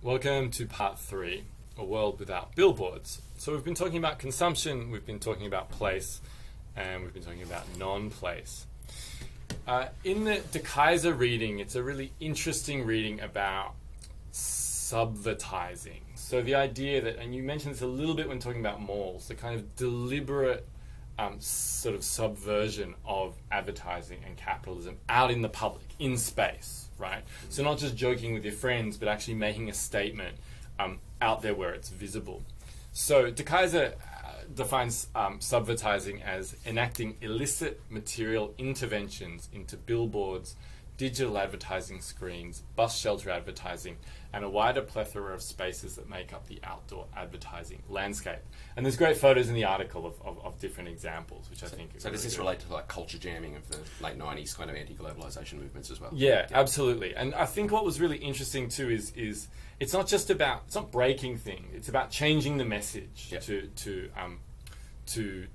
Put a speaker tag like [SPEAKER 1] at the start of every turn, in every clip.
[SPEAKER 1] Welcome to part 3, A World Without Billboards. So we've been talking about consumption, we've been talking about place, and we've been talking about non-place. In the Dekeyser reading, it's a really interesting reading about subvertising. So the idea that, and you mentioned this a little bit when talking about malls, the kind of deliberate sort of subversion of advertising and capitalism out in the public, in space, right? So not just joking with your friends, but actually making a statement out there where it's visible. So Dekeyser defines subvertising as enacting illicit material interventions into billboards, digital advertising screens, bus shelter advertising, and a wider plethora of spaces that make up the outdoor advertising landscape. And there's great photos in the article of different examples, which I think are
[SPEAKER 2] So
[SPEAKER 1] really
[SPEAKER 2] does this
[SPEAKER 1] good.
[SPEAKER 2] relate to like culture jamming of the late 90s kind of anti-globalization movements as well?
[SPEAKER 1] Yeah, absolutely. And I think what was really interesting too is it's not just about, it's not breaking things, it's about changing the message to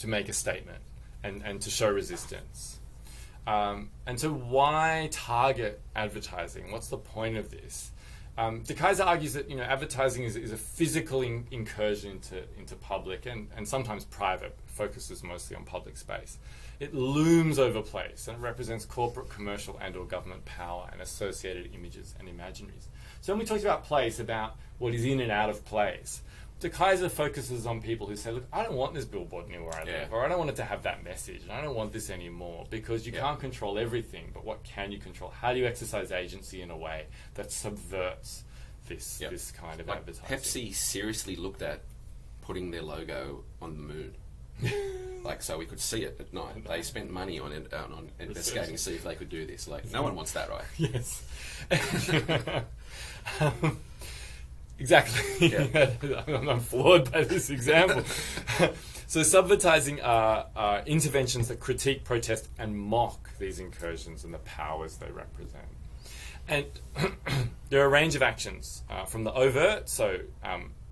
[SPEAKER 1] make a statement and to show resistance. And so why target advertising? What's the point of this? Dekeyser argues that advertising is a physical incursion into public and sometimes private, focuses mostly on public space. It looms over place and it represents corporate, commercial and or government power and associated images and imaginaries. So when we talked about place, about what is in and out of place, Dekeyser focuses on people who say, look, I don't want this billboard near where I live, or I don't want it to have that message, and I don't want this anymore, because you can't control everything, but what can you control? How do you exercise agency in a way that subverts this kind of advertising?
[SPEAKER 2] Pepsi seriously looked at putting their logo on the moon. Like, so we could see it at night. They spent money on it, on investigating to see if they could do this. Like, no one wants that, right?
[SPEAKER 1] Yes. Exactly. Yeah. I'm floored by this example. So subvertising are interventions that critique, protest, and mock these incursions and the powers they represent. And there are a range of actions, from the overt, so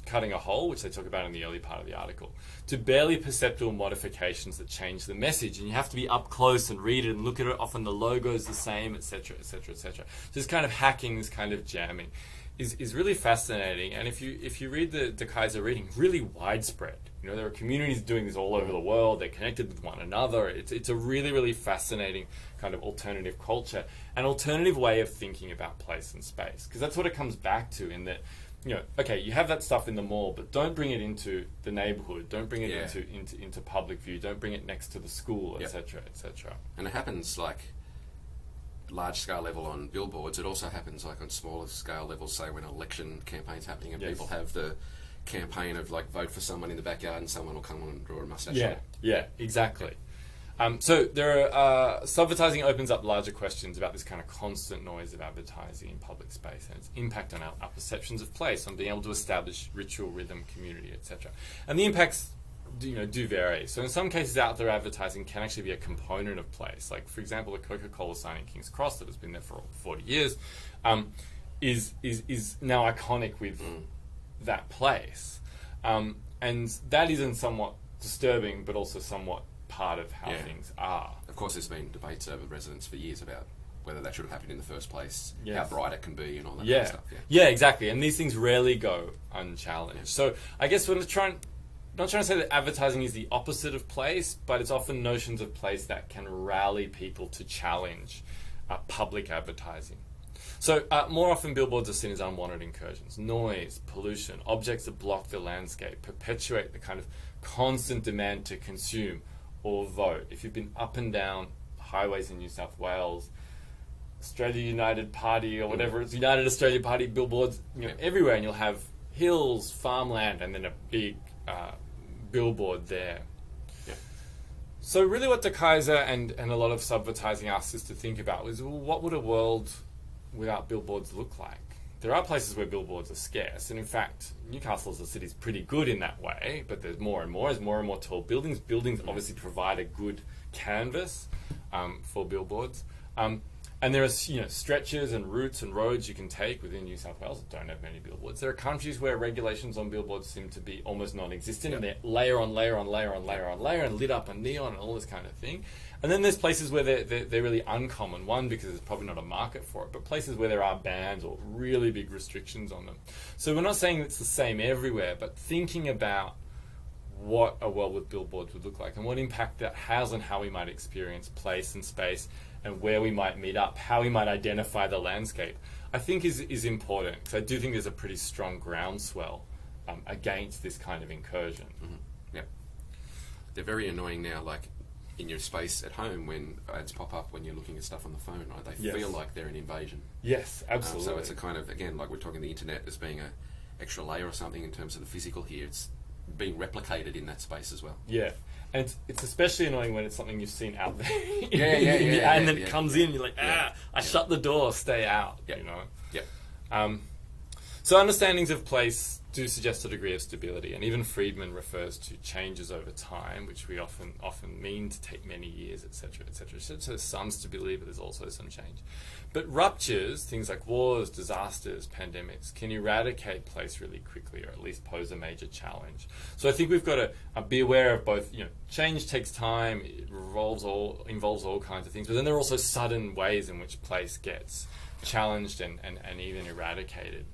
[SPEAKER 1] cutting a hole, which they talk about in the early part of the article, to barely perceptible modifications that change the message. And you have to be up close and read it and look at it. Often the logo's the same, etc., etc., etc. So this kind of hacking, this kind of jamming is really fascinating. And if you read the Dekeyser reading, really widespread. There are communities doing this all over the world. They're connected with one another. It's a really, really fascinating kind of alternative culture, an alternative way of thinking about place and space. Because that's what it comes back to, in that, okay, you have that stuff in the mall, but don't bring it into the neighborhood. Don't bring it into public view. Don't bring it next to the school, etc., etc.
[SPEAKER 2] And it happens like large scale level on billboards. It also happens like on smaller scale levels, say when election campaigns happening and people have the campaign of like vote for someone in the backyard and someone will come on and draw a mustache.
[SPEAKER 1] Yeah, exactly. So there are subvertising opens up larger questions about this kind of constant noise of advertising in public space and its impact on our perceptions of place, on being able to establish ritual, rhythm, community, etc. And the impacts do vary. So in some cases, outdoor advertising can actually be a component of place. Like, for example, the Coca-Cola sign in King's Cross that has been there for 40 years is now iconic with that place. And that isn't somewhat disturbing, but also somewhat part of how things are.
[SPEAKER 2] Of course, there's been debates over residents for years about whether that should have happened in the first place, how bright it can be and all that kind of stuff.
[SPEAKER 1] Yeah, exactly. And these things rarely go unchallenged. So I guess we're not trying to say that advertising is the opposite of place, but it's often notions of place that can rally people to challenge public advertising. So more often billboards are seen as unwanted incursions. Noise, pollution, objects that block the landscape, perpetuate the kind of constant demand to consume or vote. If you've been up and down highways in New South Wales, Australia United Party or whatever, it's United Australia Party billboards everywhere, and you'll have hills, farmland, and then a big billboard there. So really what Dekeyser and a lot of subvertising asks us to think about is, well, what would a world without billboards look like? There are places where billboards are scarce, and in fact Newcastle as a city is pretty good in that way, but there's more and more tall buildings. Buildings obviously provide a good canvas for billboards. And there are, stretches and routes and roads you can take within New South Wales that don't have many billboards. There are countries where regulations on billboards seem to be almost non-existent, and they're layer on layer on layer on layer on layer, and lit up and neon and all this kind of thing. And then there's places where they're really uncommon. One, because there's probably not a market for it, but places where there are bans or really big restrictions on them. So we're not saying it's the same everywhere, but thinking about what a world with billboards would look like and what impact that has on how we might experience place and space and where we might meet up, how we might identify the landscape, I think is important, because I do think there's a pretty strong groundswell against this kind of incursion.
[SPEAKER 2] Mm-hmm. Yeah. They're very annoying now, like in your space at home when ads pop up when you're looking at stuff on the phone, right? They feel like they're an invasion.
[SPEAKER 1] Yes, absolutely.
[SPEAKER 2] So it's a kind of, again, like we're talking the internet as being a extra layer or something in terms of the physical here. It's being replicated in that space as well.
[SPEAKER 1] Yeah. And it's especially annoying when it's something you've seen out there.
[SPEAKER 2] And
[SPEAKER 1] then it comes in, you're like, I shut the door, stay out, you know?
[SPEAKER 2] Yeah.
[SPEAKER 1] So understandings of place do suggest a degree of stability, and even Friedman refers to changes over time, which we often mean to take many years, etc., etc. So there's some stability, but there's also some change. But ruptures, things like wars, disasters, pandemics, can eradicate place really quickly, or at least pose a major challenge. So I think we've got to be aware of both. Change takes time; it involves all kinds of things. But then there are also sudden ways in which place gets challenged and even eradicated.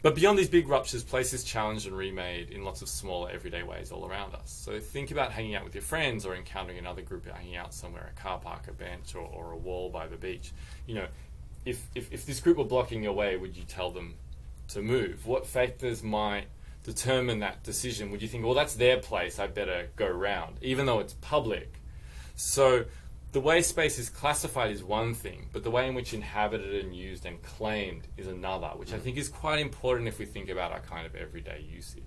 [SPEAKER 1] But beyond these big ruptures, place is challenged and remade in lots of smaller everyday ways all around us. So think about hanging out with your friends or encountering another group hanging out somewhere, a car park, a bench, or a wall by the beach. If this group were blocking your way, would you tell them to move? What factors might determine that decision? Would you think, well, that's their place, I better go round, even though it's public? So the way space is classified is one thing, but the way in which inhabited and used and claimed is another, which I think is quite important if we think about our kind of everyday usage.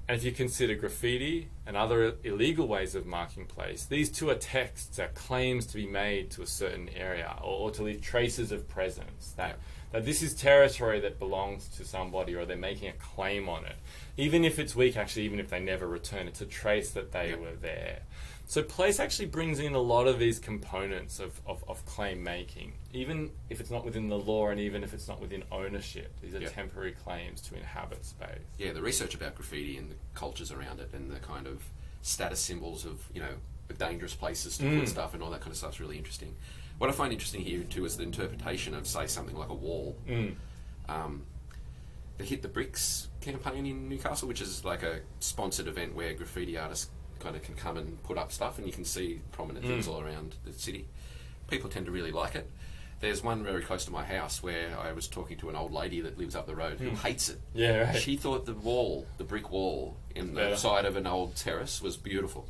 [SPEAKER 1] And if you consider graffiti and other illegal ways of marking place, these two are texts, are claims to be made to a certain area, or to leave traces of presence, that this is territory that belongs to somebody, or they're making a claim on it. Even if it's weak, actually, even if they never return, it's a trace that they were there. So place actually brings in a lot of these components of claim making, even if it's not within the law and even if it's not within ownership. These are temporary claims to inhabit space.
[SPEAKER 2] Yeah, the research about graffiti and the cultures around it and the kind of status symbols of, the dangerous places to put stuff and all that kind of stuff is really interesting. What I find interesting here too is the interpretation of, say, something like a wall. The Hit the Bricks campaign in Newcastle, which is like a sponsored event where graffiti artists kind of can come and put up stuff, and you can see prominent things all around the city. People tend to really like it. There's one very close to my house where I was talking to an old lady that lives up the road who hates it. Yeah, right. She thought the brick wall in the side of an old terrace was beautiful.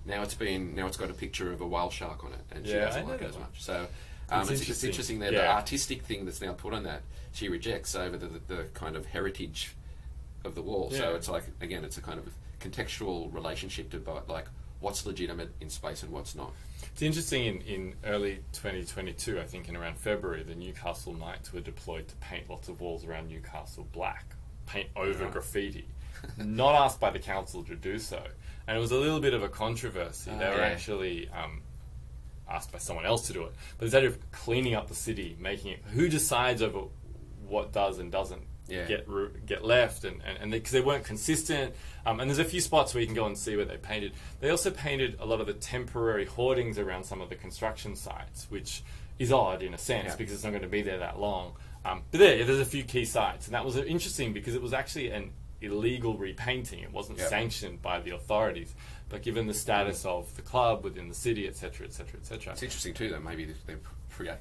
[SPEAKER 2] Now it's got a picture of a whale shark on it, and she doesn't like it as much. So it's interesting that the artistic thing that's now put on that she rejects over the kind of heritage of the wall. So it's like, again, it's a kind of contextual relationship to like what's legitimate in space and what's not.
[SPEAKER 1] It's interesting, in early 2022, I think in around February, the Newcastle Knights were deployed to paint lots of walls around Newcastle black, paint over graffiti. Not asked by the council to do so. And it was a little bit of a controversy. They were actually asked by someone else to do it. But instead of cleaning up the city, making it, who decides over what does and doesn't get left, and because they weren't consistent, and there's a few spots where you can go and see where they painted. They also painted a lot of the temporary hoardings around some of the construction sites, which is odd in a sense because it's not going to be there that long. But there's a few key sites, and that was interesting because it was actually an illegal repainting. It wasn't sanctioned by the authorities, but given the status of the club within the city, etc., etc., etc.
[SPEAKER 2] It's interesting too, though. Maybe they're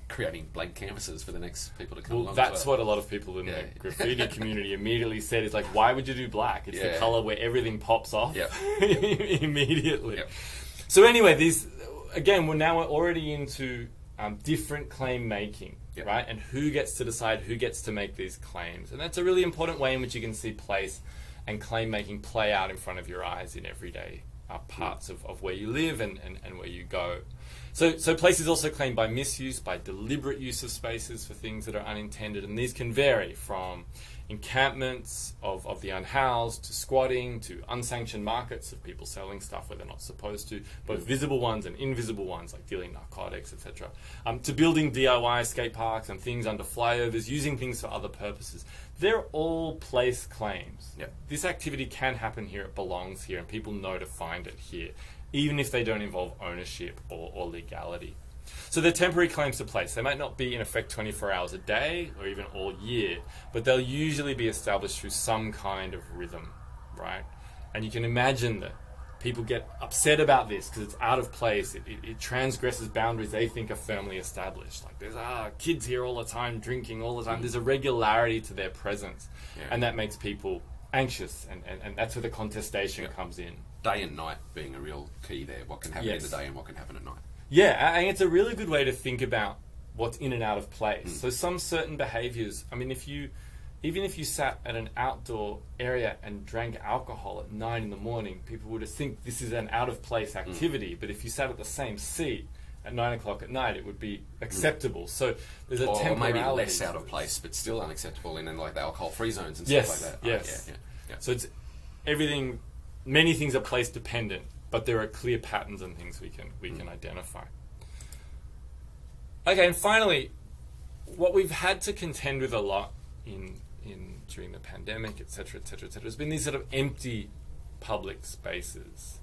[SPEAKER 2] creating blank canvases for the next people to come along.
[SPEAKER 1] That's what a lot of people in the graffiti community immediately said, is like, why would you do black? It's the colour where everything pops off immediately. So anyway, we're now already into different claim making, right? And who gets to decide who gets to make these claims. And that's a really important way in which you can see place and claim making play out in front of your eyes in everyday parts of where you live and where you go. So place is also claimed by misuse, by deliberate use of spaces for things that are unintended, and these can vary from encampments of the unhoused to squatting to unsanctioned markets of people selling stuff where they're not supposed to, both visible ones and invisible ones like dealing narcotics, etc. To building DIY skate parks and things under flyovers, using things for other purposes. They're all place claims.
[SPEAKER 2] Yep.
[SPEAKER 1] This activity can happen here, it belongs here, and people know to find it here, even if they don't involve ownership or legality. So they're temporary claims to place. They might not be in effect 24 hours a day or even all year, but they'll usually be established through some kind of rhythm, right? And you can imagine that people get upset about this because it's out of place. It transgresses boundaries they think are firmly established. Like there's kids here all the time, drinking all the time. There's a regularity to their presence, and that makes people anxious, and that's where the contestation comes in.
[SPEAKER 2] Day and night being a real key there. What can happen in the day and what can happen at night.
[SPEAKER 1] Yeah, and it's a really good way to think about what's in and out of place. So some certain behaviours, I mean, even if you sat at an outdoor area and drank alcohol at 9 in the morning, people would think this is an out of place activity. But if you sat at the same seat at 9 o'clock at night, it would be acceptable. So there's a temporality.
[SPEAKER 2] Or maybe less out of place, but still unacceptable in like the alcohol-free zones and stuff like that.
[SPEAKER 1] Yes.
[SPEAKER 2] Yeah.
[SPEAKER 1] So it's everything. Many things are place dependent, but there are clear patterns and things we can identify. Okay, and finally, what we've had to contend with a lot in during the pandemic, etc., has been these sort of empty public spaces.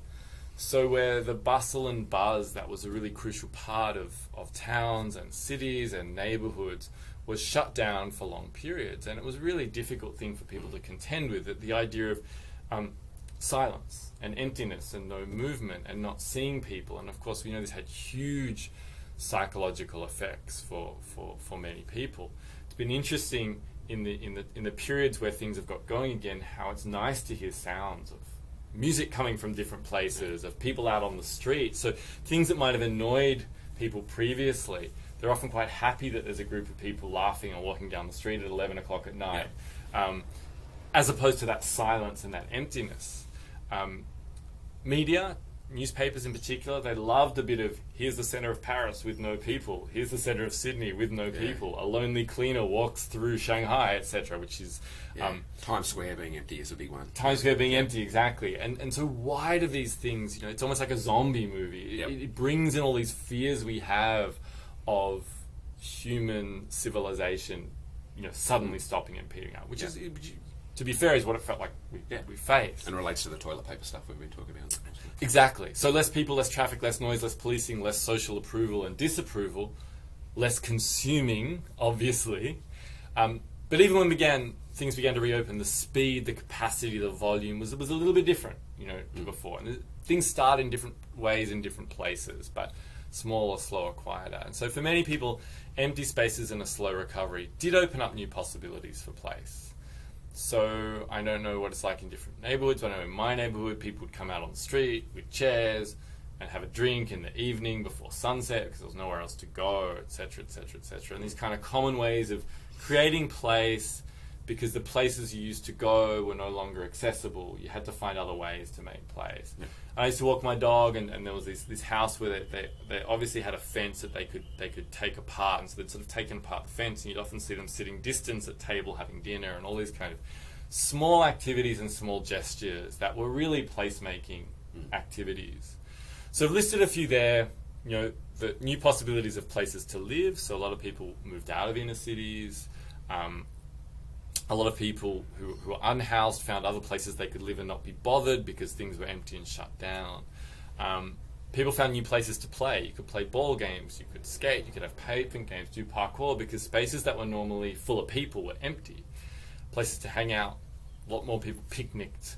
[SPEAKER 1] So where the bustle and buzz that was a really crucial part of towns and cities and neighborhoods was shut down for long periods, and it was a really difficult thing for people to contend with. That the idea of silence and emptiness and no movement and not seeing people, and of course we know this had huge psychological effects for many people. It's been interesting in the periods where things have got going again, how it's nice to hear sounds of music coming from different places, of people out on the street. So things that might have annoyed people previously, they're often quite happy that there's a group of people laughing and walking down the street at 11 o'clock at night, as opposed to that silence and that emptiness. Media, newspapers in particular, they loved a bit of, here's the centre of Paris with no people, here's the centre of Sydney with no people, a lonely cleaner walks through Shanghai, etc., which is...
[SPEAKER 2] Times Square being empty is a big one.
[SPEAKER 1] Times Square being empty, exactly. And so why do these things, it's almost like a zombie movie. It brings in all these fears we have of human civilization, suddenly stopping and petering out, which is... To be fair, is what it felt like we faced.
[SPEAKER 2] And relates to the toilet paper stuff we've been talking about.
[SPEAKER 1] Exactly. So less people, less traffic, less noise, less policing, less social approval and disapproval, less consuming, obviously. But even when things began to reopen, the speed, the capacity, the volume was a little bit different, to before. And things start in different ways in different places, but smaller, slower, quieter. And so for many people, empty spaces and a slow recovery did open up new possibilities for place. So I don't know what it's like in different neighborhoods, but I know in my neighborhood people would come out on the street with chairs and have a drink in the evening before sunset because there was nowhere else to go, etc., etc., etc. And these kind of common ways of creating place, because the places you used to go were no longer accessible. You had to find other ways to make place. Yeah. I used to walk my dog, and there was this house where they obviously had a fence that they could take apart, and so they'd sort of taken apart the fence, and you'd often see them sitting distance at table having dinner, and all these kind of small activities and small gestures that were really place-making activities. So I've listed a few there. The new possibilities of places to live. So a lot of people moved out of inner cities. A lot of people who were unhoused found other places they could live and not be bothered because things were empty and shut down. People found new places to play. You could play ball games, you could skate, you could have pavement games, do parkour, because spaces that were normally full of people were empty. Places to hang out. A lot more people picnicked,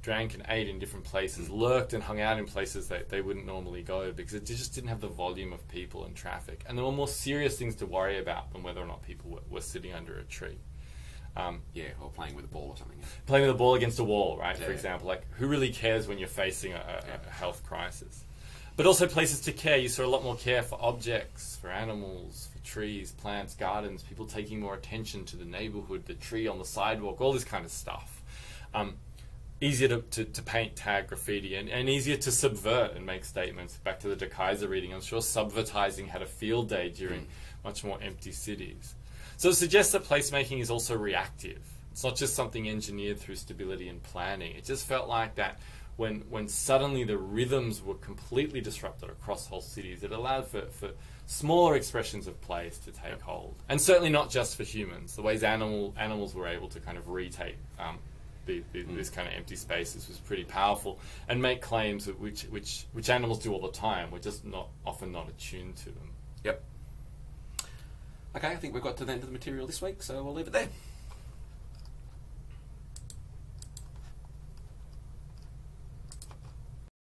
[SPEAKER 1] drank and ate in different places, lurked and hung out in places that they wouldn't normally go because it just didn't have the volume of people and traffic. And there were more serious things to worry about than whether or not people were sitting under a tree.
[SPEAKER 2] Or playing with a ball or something.
[SPEAKER 1] Playing with a ball against a wall, right? For example, like who really cares when you're facing a health crisis? But also places to care. You saw a lot more care for objects, for animals, for trees, plants, gardens. People taking more attention to the neighborhood, the tree on the sidewalk, all this kind of stuff. easier to paint, tag, graffiti, and easier to subvert and make statements. Back to the Dekeyser reading, I'm sure Subvertising had a field day during much more empty cities. So it suggests that placemaking is also reactive. It's not just something engineered through stability and planning. It just felt like that when suddenly the rhythms were completely disrupted across whole cities, it allowed for smaller expressions of place to take hold. And certainly not just for humans. The ways animals were able to kind of retake this kind of empty spaces was pretty powerful, and make claims that which animals do all the time. We're just often not attuned to them.
[SPEAKER 2] Yep. Okay, I think we've got to the end of the material this week, so we'll leave it there.